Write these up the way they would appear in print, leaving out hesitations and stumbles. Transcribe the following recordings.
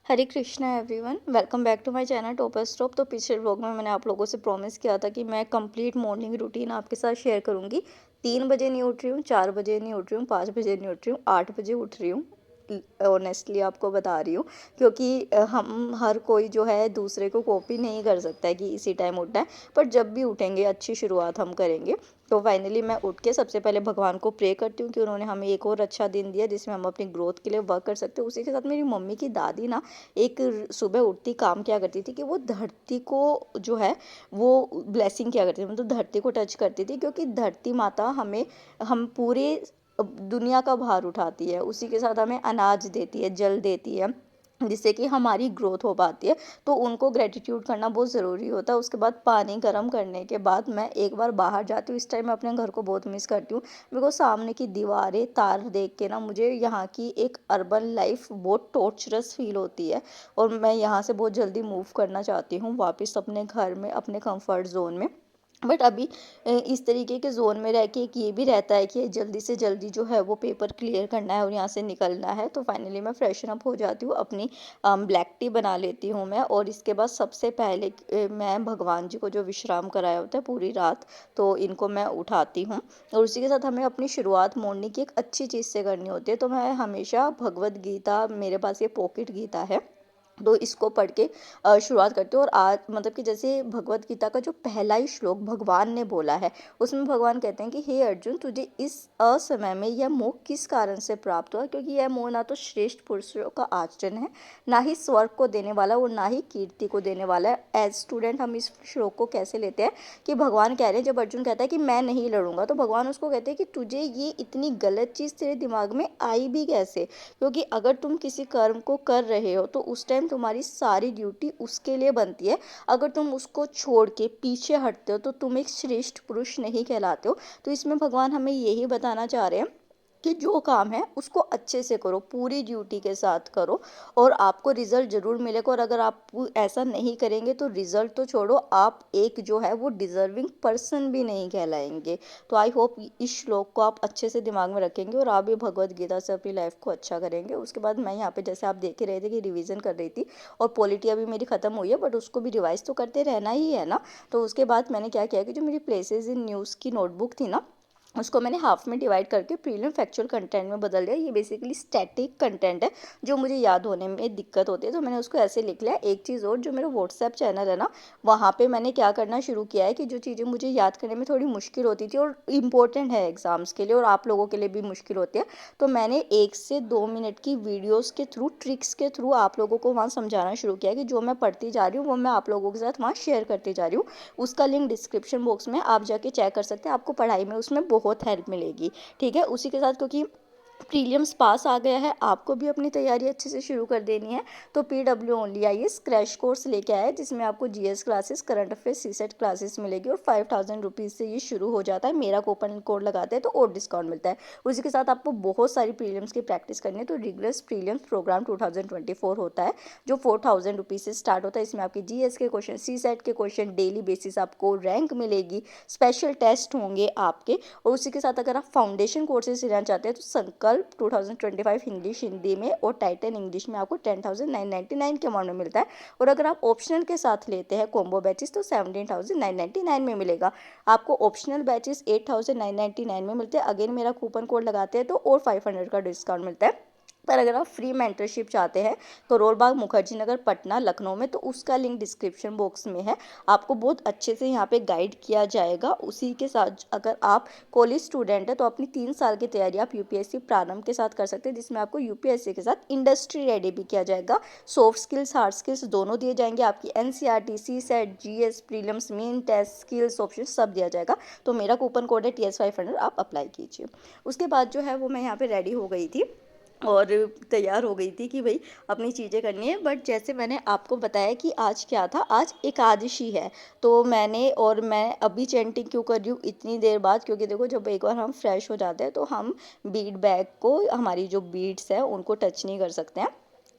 Hare Krishna everyone, welcome back to my channel Topper Stop. तो पिछले vlog में मैंने आप लोगों से प्रॉमिस किया था कि मैं कंप्लीट मॉर्निंग रूटीन आपके साथ शेयर करूंगी। 3 बजे नहीं उठ रही हूँ, 4 बजे नहीं उठ रही हूँ, 5 बजे नहीं उठ रही हूँ, 8 बजे उठ रही हूँ। ऑनेस्टली आपको बता रही हूँ, क्योंकि हम हर कोई जो है दूसरे को कॉपी नहीं कर सकता है कि इसी टाइम उठना है। पर जब भी उठेंगे अच्छी शुरुआत हम करेंगे। तो फाइनली मैं उठ के सबसे पहले भगवान को प्रे करती हूँ कि उन्होंने हमें एक और अच्छा दिन दिया जिसमें हम अपनी ग्रोथ के लिए वर्क कर सकते हैं। उसी के साथ मेरी मम्मी की दादी ना एक सुबह उठती काम क्या करती थी कि वो धरती को जो है वो ब्लेसिंग क्या करती थी, मतलब धरती को टच करती थी, क्योंकि धरती माता हमें हम पूरे दुनिया का भार उठाती है। उसी के साथ हमें अनाज देती है, जल देती है, जिससे कि हमारी ग्रोथ हो पाती है। तो उनको ग्रेटिट्यूड करना बहुत ज़रूरी होता है। उसके बाद पानी गर्म करने के बाद मैं एक बार बाहर जाती हूँ। इस टाइम मैं अपने घर को बहुत मिस करती हूँ। मेरे को सामने की दीवारें तार देख के ना मुझे यहाँ की एक अर्बन लाइफ बहुत टॉर्चरस फील होती है। और मैं यहाँ से बहुत जल्दी मूव करना चाहती हूँ वापस अपने घर में, अपने कंफर्ट जोन में। बट अभी इस तरीके के जोन में रह के एक ये भी रहता है कि जल्दी से जल्दी जो है वो पेपर क्लियर करना है और यहाँ से निकलना है। तो फाइनली मैं फ्रेशन अप हो जाती हूँ, अपनी ब्लैक टी बना लेती हूँ मैं। और इसके बाद सबसे पहले मैं भगवान जी को जो विश्राम कराया होता है पूरी रात, तो इनको मैं उठाती हूँ। और उसी के साथ हमें अपनी शुरुआत मॉर्निंग की एक अच्छी चीज़ से करनी होती है। तो मैं हमेशा भगवत गीता, मेरे पास ये पॉकेट गीता है, तो इसको पढ़ के शुरुआत करते हो। और आज मतलब कि जैसे भगवत गीता का जो पहला ही श्लोक भगवान ने बोला है, उसमें भगवान कहते हैं कि हे अर्जुन, तुझे इस असमय में यह मोह किस कारण से प्राप्त हुआ, क्योंकि यह मोह ना तो श्रेष्ठ पुरुषों का आचरण है, ना ही स्वर्ग को देने वाला और ना ही कीर्ति को देने वाला है। एज स्टूडेंट हम इस श्लोक को कैसे लेते हैं कि भगवान कह रहे हैं, जब अर्जुन कहता है कि मैं नहीं लड़ूंगा, तो भगवान उसको कहते हैं कि तुझे ये इतनी गलत चीज़ तेरे दिमाग में आई भी कैसे। क्योंकि अगर तुम किसी कर्म को कर रहे हो तो उस टाइम तुम्हारी सारी ड्यूटी उसके लिए बनती है। अगर तुम उसको छोड़ के पीछे हटते हो तो तुम एक श्रेष्ठ पुरुष नहीं कहलाते हो। तो इसमें भगवान हमें यही बताना चाह रहे हैं कि जो काम है उसको अच्छे से करो, पूरी ड्यूटी के साथ करो, और आपको रिजल्ट ज़रूर मिलेगा। और अगर आप ऐसा नहीं करेंगे तो रिजल्ट तो छोड़ो, आप एक जो है वो डिज़र्विंग पर्सन भी नहीं कहलाएंगे। तो आई होप इस श्लोक को आप अच्छे से दिमाग में रखेंगे और आप भी भगवत गीता से अपनी लाइफ को अच्छा करेंगे। उसके बाद मैं यहाँ पे जैसे आप देख ही रहे थे कि रिवीजन कर रही थी, और पॉलिटी अभी मेरी ख़त्म हुई है, बट उसको भी रिवाइज तो करते रहना ही है ना। तो उसके बाद मैंने क्या किया कि जो मेरी प्लेसेस इन न्यूज़ की नोटबुक थी ना, उसको मैंने हाफ में डिवाइड करके प्रीलिम फैक्चुअल कंटेंट में बदल दिया। ये बेसिकली स्टैटिक कंटेंट है जो मुझे याद होने में दिक्कत होती है, तो मैंने उसको ऐसे लिख लिया। एक चीज़ और, जो मेरा व्हाट्सएप चैनल है ना, वहाँ पे मैंने क्या करना शुरू किया है कि जो चीज़ें मुझे याद करने में थोड़ी मुश्किल होती थी और इम्पोर्टेंट है एग्जाम्स के लिए और आप लोगों के लिए भी मुश्किल होती है, तो मैंने 1 से 2 मिनट की वीडियोज़ के थ्रू, ट्रिक्स के थ्रू आप लोगों को वहाँ समझाना शुरू किया है कि जो मैं पढ़ती जा रही हूँ वो मैं आप लोगों के साथ वहाँ शेयर करती जा रही हूँ। उसका लिंक डिस्क्रिप्शन बॉक्स में आप जाके चेक कर सकते हैं, आपको पढ़ाई में उसमें बहुत हेल्प मिलेगी। ठीक है, उसी के साथ क्योंकि प्रीलिम्स पास आ गया है, आपको भी अपनी तैयारी अच्छे से शुरू कर देनी है। तो PWOnly क्रैश कोर्स लेके आया है जिसमें आपको GS classes, current affairs, CSAT classes मिलेगी और 5000 रुपीज़ से ये शुरू हो जाता है। मेरा कूपन कोड लगाते हैं तो और डिस्काउंट मिलता है। उसी के साथ आपको बहुत सारी प्रीलिम्स की प्रैक्टिस करनी है। तो रिगरस प्रीलिम्स प्रोग्राम 2024 होता है जो 4000 रुपीज़ से स्टार्ट होता है। इसमें आपके जीएस के क्वेश्चन, सीसेट के क्वेश्चन, डेली बेसिस आपको रैंक मिलेगी, स्पेशल टेस्ट होंगे आपके। और उसी के साथ अगर आप फाउंडेशन कोर्सेज लेना चाहते हैं तो संकल्प 2025 इंग्लिश हिंदी में और टाइटन इंग्लिश में आपको 10,999 के अमाउंट में मिलता है। और अगर आप ऑप्शनल के साथ लेते हैं कॉम्बो बैचेस तो 17,999 में मिलेगा। आपको ऑप्शनल बैचेस 8,999 में मिलते हैं। अगेन मेरा कूपन कोड लगाते हैं तो और 500 का डिस्काउंट मिलता है। पर अगर आप फ्री मेंटरशिप चाहते हैं करोल बाग, मुखर्जी नगर, पटना, लखनऊ में, तो उसका लिंक डिस्क्रिप्शन बॉक्स में है। आपको बहुत अच्छे से यहाँ पे गाइड किया जाएगा। उसी के साथ अगर आप कॉलेज स्टूडेंट है तो अपनी 3 साल की तैयारी आप यूपीएससी प्रारंभ के साथ कर सकते हैं, जिसमें आपको यूपीएससी के साथ इंडस्ट्री रेडी भी किया जाएगा। सॉफ्ट स्किल्स, हार्ड स्किल्स दोनों दिए जाएंगे। आपकी NCERT, CSAT, GS, prelims, main test, skills option सब दिया जाएगा। तो मेरा कूपन कोड है TS500, आप अप्लाई कीजिए। उसके बाद जो है वो मैं यहाँ पे रेडी हो गई थी और तैयार हो गई थी कि भाई अपनी चीज़ें करनी है। बट जैसे मैंने आपको बताया कि आज क्या था, आज एकादशी है। तो मैं अभी चैंटिंग क्यों कर रही हूँ इतनी देर बाद, क्योंकि देखो जब एक बार हम फ्रेश हो जाते हैं तो हम बीड बैग को, हमारी जो बीड्स है उनको टच नहीं कर सकते हैं।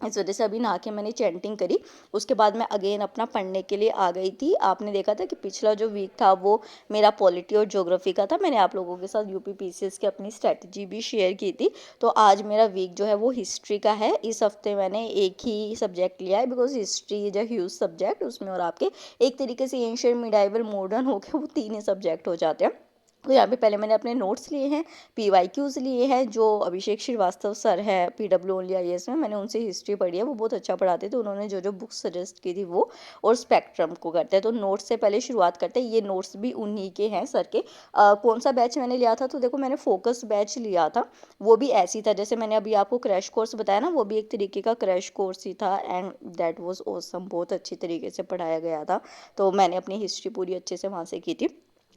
इस वजह से अभी नहा के मैंने चैंटिंग करी। उसके बाद मैं अगेन अपना पढ़ने के लिए आ गई थी। आपने देखा था कि पिछला जो वीक था वो मेरा पॉलिटी और ज्योग्राफी का था। मैंने आप लोगों के साथ यूपी पीसीएस की अपनी स्ट्रैटेजी भी शेयर की थी। तो आज मेरा वीक जो है वो हिस्ट्री का है। इस हफ्ते मैंने एक ही सब्जेक्ट लिया है because history is a huge subject. उसमें और आपके एक तरीके से एंशियंट, मिडाइवल, मॉडर्न हो के वो तीन ही सब्जेक्ट हो जाते हैं। तो यहाँ पे पहले मैंने अपने नोट्स लिए हैं, पीवाईक्यूज़ लिए हैं। जो अभिषेक श्रीवास्तव सर है पीडब्ल्यू ओनली आईएएस में, मैंने उनसे हिस्ट्री पढ़ी है, वो बहुत अच्छा पढ़ाते थे। उन्होंने जो जो बुक्स सजेस्ट की थी वो, और स्पेक्ट्रम को करते हैं। तो नोट्स से पहले शुरुआत करते हैं। ये नोट्स भी उन्हीं के हैं सर के। कौन सा बैच मैंने लिया था, तो देखो मैंने फोकस बैच लिया था। वो भी ऐसी था जैसे मैंने अभी आपको क्रैश कोर्स बताया ना, वो भी एक तरीके का क्रैश कोर्स ही था। एंड दैट वाज ऑसम, बहुत अच्छी तरीके से पढ़ाया गया था। तो मैंने अपनी हिस्ट्री पूरी अच्छे से वहाँ से की थी।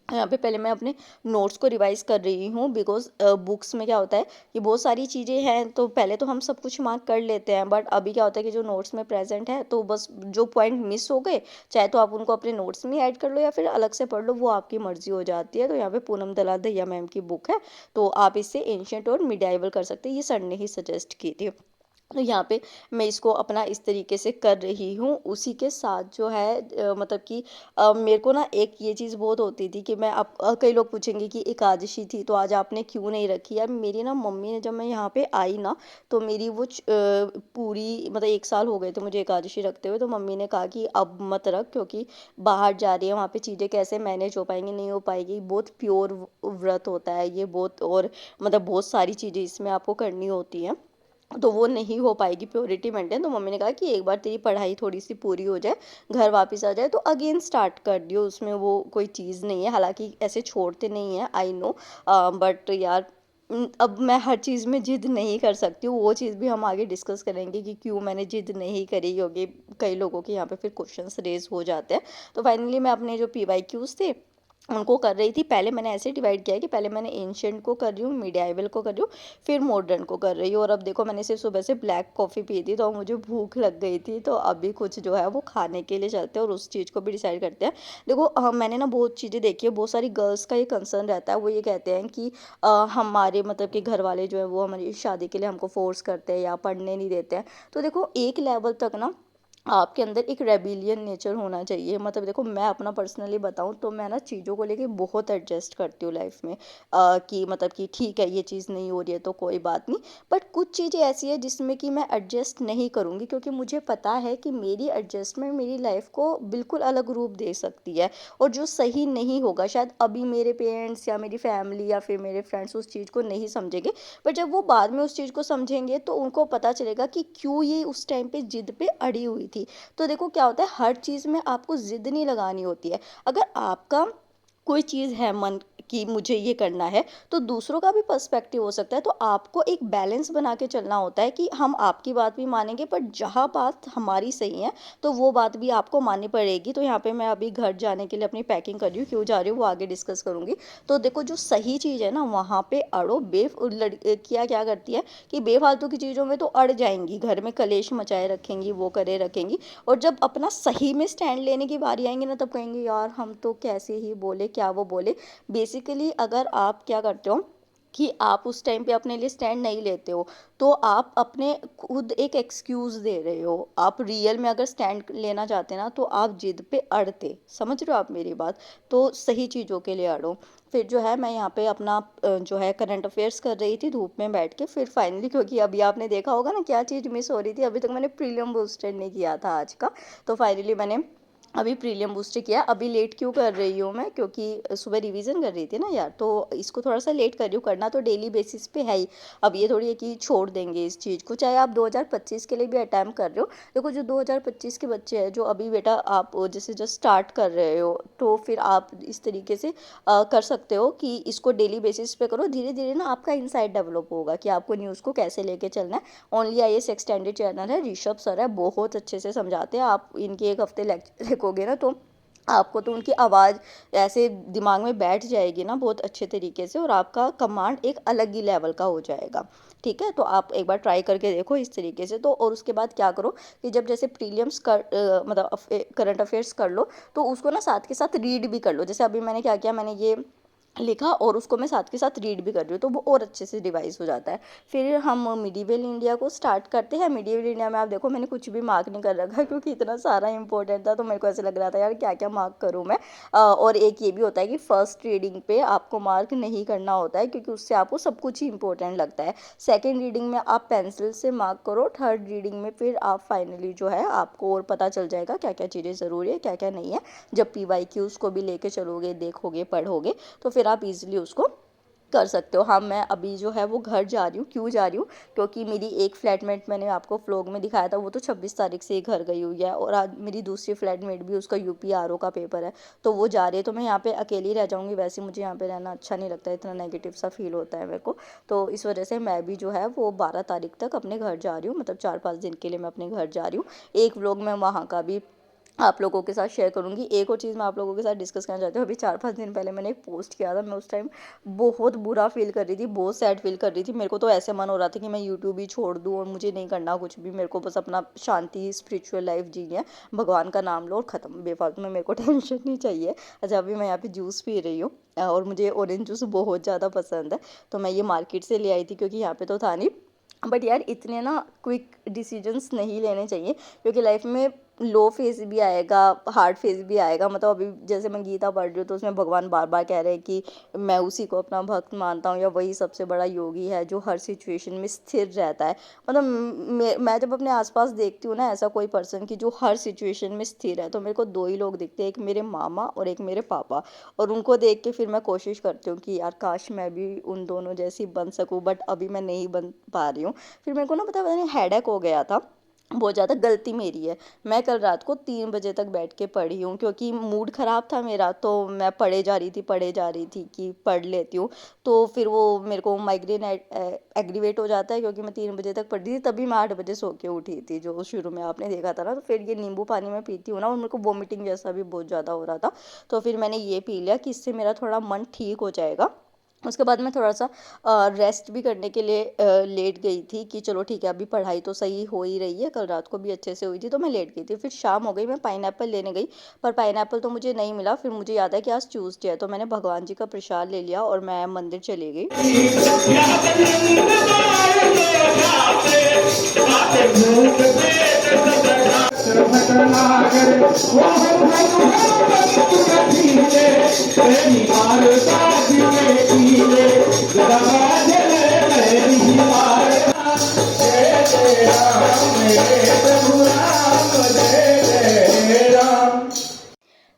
यहाँ पे पहले मैं अपने नोट्स को रिवाइज कर रही हूँ बिकॉज बुक्स में क्या होता है कि बहुत सारी चीज़ें हैं, तो पहले तो हम सब कुछ मार्क कर लेते हैं, बट अभी क्या होता है कि जो नोट्स में प्रेजेंट है तो बस जो पॉइंट मिस हो गए, चाहे तो आप उनको अपने नोट्स में ऐड कर लो या फिर अलग से पढ़ लो, वो आपकी मर्जी हो जाती है। तो यहाँ पे पूनम दलाल दहिया मैम की बुक है, तो आप इससे एंशियंट और मिडाइवल कर सकते हैं। ये सर ने ही सजेस्ट की थी। तो यहाँ पे मैं इसको अपना इस तरीके से कर रही हूँ। उसी के साथ जो है मतलब कि मेरे को ना एक ये चीज़ बहुत होती थी कि मैं अब कई लोग पूछेंगे कि एकादशी थी तो आज आपने क्यों नहीं रखी। यार मेरी ना मम्मी ने, जब मैं यहाँ पे आई ना, तो मेरी वो पूरी मतलब 1 साल हो गए थे मुझे एकादशी रखते हुए। तो मम्मी ने कहा कि अब मत रख, क्योंकि बाहर जा रही है, वहाँ पे चीज़ें कैसे मैनेज हो पाएंगी, नहीं हो पाएगी। बहुत प्योर व्रत होता है ये, बहुत, और मतलब बहुत सारी चीज़ें इसमें आपको करनी होती हैं, तो वो नहीं हो पाएगी प्योरिटी मेंटेन। तो मम्मी ने कहा कि एक बार तेरी पढ़ाई थोड़ी सी पूरी हो जाए, घर वापस आ जाए, तो अगेन स्टार्ट कर दियो। उसमें वो कोई चीज़ नहीं है, हालांकि ऐसे छोड़ते नहीं हैं, आई नो। बट यार अब मैं हर चीज़ में जिद नहीं कर सकती हूँ। वो चीज़ भी हम आगे डिस्कस करेंगे कि क्यों मैंने जिद नहीं करी होगी। कई लोगों के यहाँ पे फिर क्वेश्चंस रेज हो जाते हैं। तो फाइनली मैं अपने जो पीवाईक्यूज थे उनको कर रही थी। पहले मैंने ऐसे डिवाइड किया है कि पहले मैंने एंशियंट को कर रही हूँ, मिडियाइवल को कर रही हूँ, फिर मॉडर्न को कर रही हूँ। और अब देखो मैंने सिर्फ सुबह से ब्लैक कॉफ़ी पी थी तो मुझे भूख लग गई थी, तो अभी कुछ जो है वो खाने के लिए चलते हैं और उस चीज़ को भी डिसाइड करते हैं। देखो मैंने ना बहुत चीज़ें देखी है। बहुत सारी गर्ल्स का ये कंसर्न रहता है, वो ये कहते हैं कि हमारे मतलब कि घर वाले जो है वो हमारी शादी के लिए हमको फोर्स करते हैं या पढ़ने नहीं देते हैं। तो देखो एक लेवल तक ना आपके अंदर एक रेबिलियन नेचर होना चाहिए। मतलब देखो मैं अपना पर्सनली बताऊं तो मैं ना चीज़ों को लेके बहुत एडजस्ट करती हूँ लाइफ में। कि मतलब कि ठीक है ये चीज़ नहीं हो रही है तो कोई बात नहीं। बट कुछ चीज़ें ऐसी है जिसमें कि मैं एडजस्ट नहीं करूँगी, क्योंकि मुझे पता है कि मेरी एडजस्टमेंट मेरी लाइफ को बिल्कुल अलग रूप दे सकती है, और जो सही नहीं होगा शायद अभी मेरे पेरेंट्स या मेरी फैमिली या फिर मेरे फ्रेंड्स उस चीज़ को नहीं समझेंगे। बट जब वो बाद में उस चीज़ को समझेंगे तो उनको पता चलेगा कि क्यों ये उस टाइम पे जिद पे अड़ी हुई थी। तो देखो क्या होता है, हर चीज़ में आपको जिद नहीं लगानी होती है। अगर आपका कोई चीज़ है मन कि मुझे ये करना है, तो दूसरों का भी पर्सपेक्टिव हो सकता है। तो आपको एक बैलेंस बना के चलना होता है कि हम आपकी बात भी मानेंगे, पर जहाँ बात हमारी सही है तो वो बात भी आपको माननी पड़ेगी। तो यहाँ पे मैं अभी घर जाने के लिए अपनी पैकिंग कर रही हूँ, क्यों जा रही हूँ वो आगे डिस्कस करूँगी। तो देखो जो सही चीज़ है ना वहाँ पे अड़ो। लड़कियाँ क्या करती है कि बेफालतू की चीज़ों में तो अड़ जाएंगी, घर में कलेश मचाए रखेंगी, वो करे रखेंगी, और जब अपना सही में स्टैंड लेने की बारी आएंगी ना, तब कहेंगे यार हम तो कैसे ही बोले, क्या वो बोले। बेसिकली अगर आप क्या करते हो कि आप उस टाइम पे अपने लिए स्टैंड नहीं लेते हो, तो आप अपने खुद एक एक्सक्यूज़ दे रहे हो। आप रियल में अगर स्टैंड लेना चाहते ना तो आप जिद पे अड़ते, समझ रहे हो आप मेरी बात। तो सही चीज़ों के लिए अड़ो। फिर जो है मैं यहाँ पे अपना जो है करंट अफेयर्स कर रही थी धूप में बैठ के। फिर फाइनली, क्योंकि अभी आपने देखा होगा ना क्या चीज़ मिस हो रही थी, अभी तक मैंने प्रीलियम बूस्टर नहीं किया था आज का। तो फाइनली मैंने अभी प्रीलियम बूस्टर किया। अभी लेट क्यों कर रही हूँ मैं, क्योंकि सुबह रिवीजन कर रही थी ना यार, तो इसको थोड़ा सा लेट कर रही हूँ। करना तो डेली बेसिस पे है ही। अब ये थोड़ी है कि छोड़ देंगे इस चीज़ को, चाहे आप 2025 के लिए भी अटैम्प्ट कर रहे हो। देखो जो 2025 के बच्चे हैं, जो अभी बेटा आप जैसे जस्ट स्टार्ट कर रहे हो, तो फिर आप इस तरीके से कर सकते हो कि इसको डेली बेसिस पे करो। धीरे धीरे ना आपका इंसाइट डेवलप होगा कि आपको न्यूज़ को कैसे लेके चलना है। ओनली आईएएस एक्सटेंडेड चैनल है, ऋषभ सर है, बहुत अच्छे से समझाते हैं। आप इनके एक हफ्ते लेक्चर देखोगे ना, तो आपको तो उनकी आवाज़ ऐसे दिमाग में बैठ जाएगी ना बहुत अच्छे तरीके से, और आपका कमांड एक अलग ही लेवल का हो जाएगा। ठीक है, तो आप एक बार ट्राई करके देखो इस तरीके से। तो और उसके बाद क्या करो कि जब जैसे प्रीलियम्स कर मतलब करंट अफेयर्स कर लो, तो उसको ना साथ के साथ रीड भी कर लो। जैसे अभी मैंने क्या किया, मैंने ये लिखा और उसको मैं साथ के साथ रीड भी कर रही हूँ, तो वो और अच्छे से रिवाइज़ हो जाता है। फिर हम मिडीवल इंडिया को स्टार्ट करते हैं। मिडीवल इंडिया में आप देखो मैंने कुछ भी मार्क नहीं कर रखा क्योंकि इतना सारा इंपॉर्टेंट था, तो मेरे को ऐसे लग रहा था यार क्या-क्या मार्क करूँ मैं। और एक ये भी होता है कि फर्स्ट रीडिंग पे आपको मार्क नहीं करना होता है क्योंकि उससे आपको सब कुछ ही इंपॉर्टेंट लगता है। सेकंड रीडिंग में आप पेंसिल से मार्क करो, थर्ड रीडिंग में फिर आप फाइनली जो है आपको और पता चल जाएगा क्या-क्या चीज़ें ज़रूरी है, क्या-क्या नहीं है। जब पीवाईक्यूज़ को भी लेके चलोगे, देखोगे, पढ़ोगे तो फिर आप ईज़िली उसको कर सकते हो। हाँ, मैं अभी जो है वो घर जा रही हूँ, क्यों जा रही हूँ? क्योंकि मेरी एक फ्लैटमेट मैंने आपको व्लॉग में दिखाया था, वो तो 26 तारीख से ही घर गई हुई है और आज मेरी दूसरी फ्लैटमेट भी उसका यूपीआरओ का पेपर है, तो वो जा रही है, तो मैं यहाँ पे अकेली रह जाऊँगी। वैसे मुझे यहाँ पे रहना अच्छा नहीं लगता है, इतना नेगेटिव सा फ़ील होता है मेरे को। तो इस वजह से मैं भी जो है वो 12 तारीख तक अपने घर जा रही हूँ, मतलब 4-5 दिन के लिए मैं अपने घर जा रही हूँ। एक व्लॉग मैं वहाँ का भी आप लोगों के साथ शेयर करूँगी। एक और चीज़ मैं आप लोगों के साथ डिस्कस करना चाहती हूँ। अभी 4-5 दिन पहले मैंने एक पोस्ट किया था, मैं उस टाइम बहुत बुरा फ़ील कर रही थी, बहुत सैड फ़ील कर रही थी। मेरे को तो ऐसे मन हो रहा था कि मैं यूट्यूब ही छोड़ दूँ और मुझे नहीं करना कुछ भी, मेरे को बस अपना शांति स्पिरिचुअल लाइफ़ जीनी है, भगवान का नाम लो और ख़त्म, बेफ़ालतू में मेरे को टेंशन नहीं चाहिए। अच्छा, अभी मैं यहाँ पे जूस पी रही हूँ और मुझे ऑरेंज जूस बहुत ज़्यादा पसंद है, तो मैं ये मार्केट से ले आई थी क्योंकि यहाँ पे तो था नहीं। बट यार इतने ना क्विक डिसीजंस नहीं लेने चाहिए क्योंकि लाइफ में लो फेज भी आएगा, हार्ड फेज भी आएगा। मतलब अभी जैसे मैं गीता पढ़ रही हूँ तो उसमें भगवान बार बार कह रहे हैं कि मैं उसी को अपना भक्त मानता हूँ या वही सबसे बड़ा योगी है जो हर सिचुएशन में स्थिर रहता है। मतलब मैं जब अपने आसपास देखती हूँ ना ऐसा कोई पर्सन की जो हर सिचुएशन में स्थिर है, तो मेरे को दो ही लोग दिखते हैं, एक मेरे मामा और एक मेरे पापा। और उनको देख के फिर मैं कोशिश करती हूँ कि यार काश मैं भी उन दोनों जैसी बन सकूँ, बट अभी मैं नहीं बन पा रही हूँ। फिर मेरे को ना पता नहीं हेडेक हो गया था, बहुत ज़्यादा गलती मेरी है। मैं कल रात को 3 बजे तक बैठ के पढ़ी हूँ क्योंकि मूड ख़राब था मेरा, तो मैं पढ़े जा रही थी कि पढ़ लेती हूँ। तो फिर वो मेरे को माइग्रेन एग्रीवेट हो जाता है क्योंकि मैं 3 बजे तक पढ़ी थी, तभी मैं 8 बजे सो के उठी थी, जो शुरू में आपने देखा था ना। तो फिर ये नींबू पानी मैं पीती हूँ ना और मेरे को वॉमिटिंग जैसा भी बहुत ज़्यादा हो रहा था, तो फिर मैंने ये पी लिया कि इससे मेरा थोड़ा मन ठीक हो जाएगा। उसके बाद मैं थोड़ा-सा रेस्ट भी करने के लिए लेट गई थी कि चलो ठीक है, अभी पढ़ाई तो सही हो ही रही है, कल रात को भी अच्छे से हुई थी, तो मैं लेट गई थी। फिर शाम हो गई, मैं पाइनएप्पल लेने गई, पर पाइनएप्पल तो मुझे नहीं मिला। फिर मुझे याद है कि आज ट्यूसडे है, तो मैंने भगवान जी का प्रसाद ले लिया और मैं मंदिर चली गई।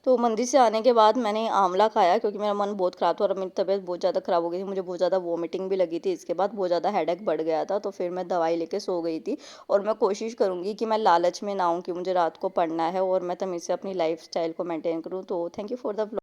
तो मंदिर से आने के बाद मैंने आंवला खाया क्योंकि मेरा मन बहुत ख़राब था और मेरी तबीयत बहुत ज़्यादा ख़राब हो गई थी, मुझे बहुत ज़्यादा वॉमिटिंग भी लगी थी, इसके बाद बहुत ज़्यादा हेडेक बढ़ गया था, तो फिर मैं दवाई लेके सो गई थी। और मैं कोशिश करूँगी कि मैं लालच में ना आऊँ कि मुझे रात को पढ़ना है और मैं तमीज़ से अपनी लाइफ़स्टाइल को मेंटेन करूँ। तो थैंक यू फॉर द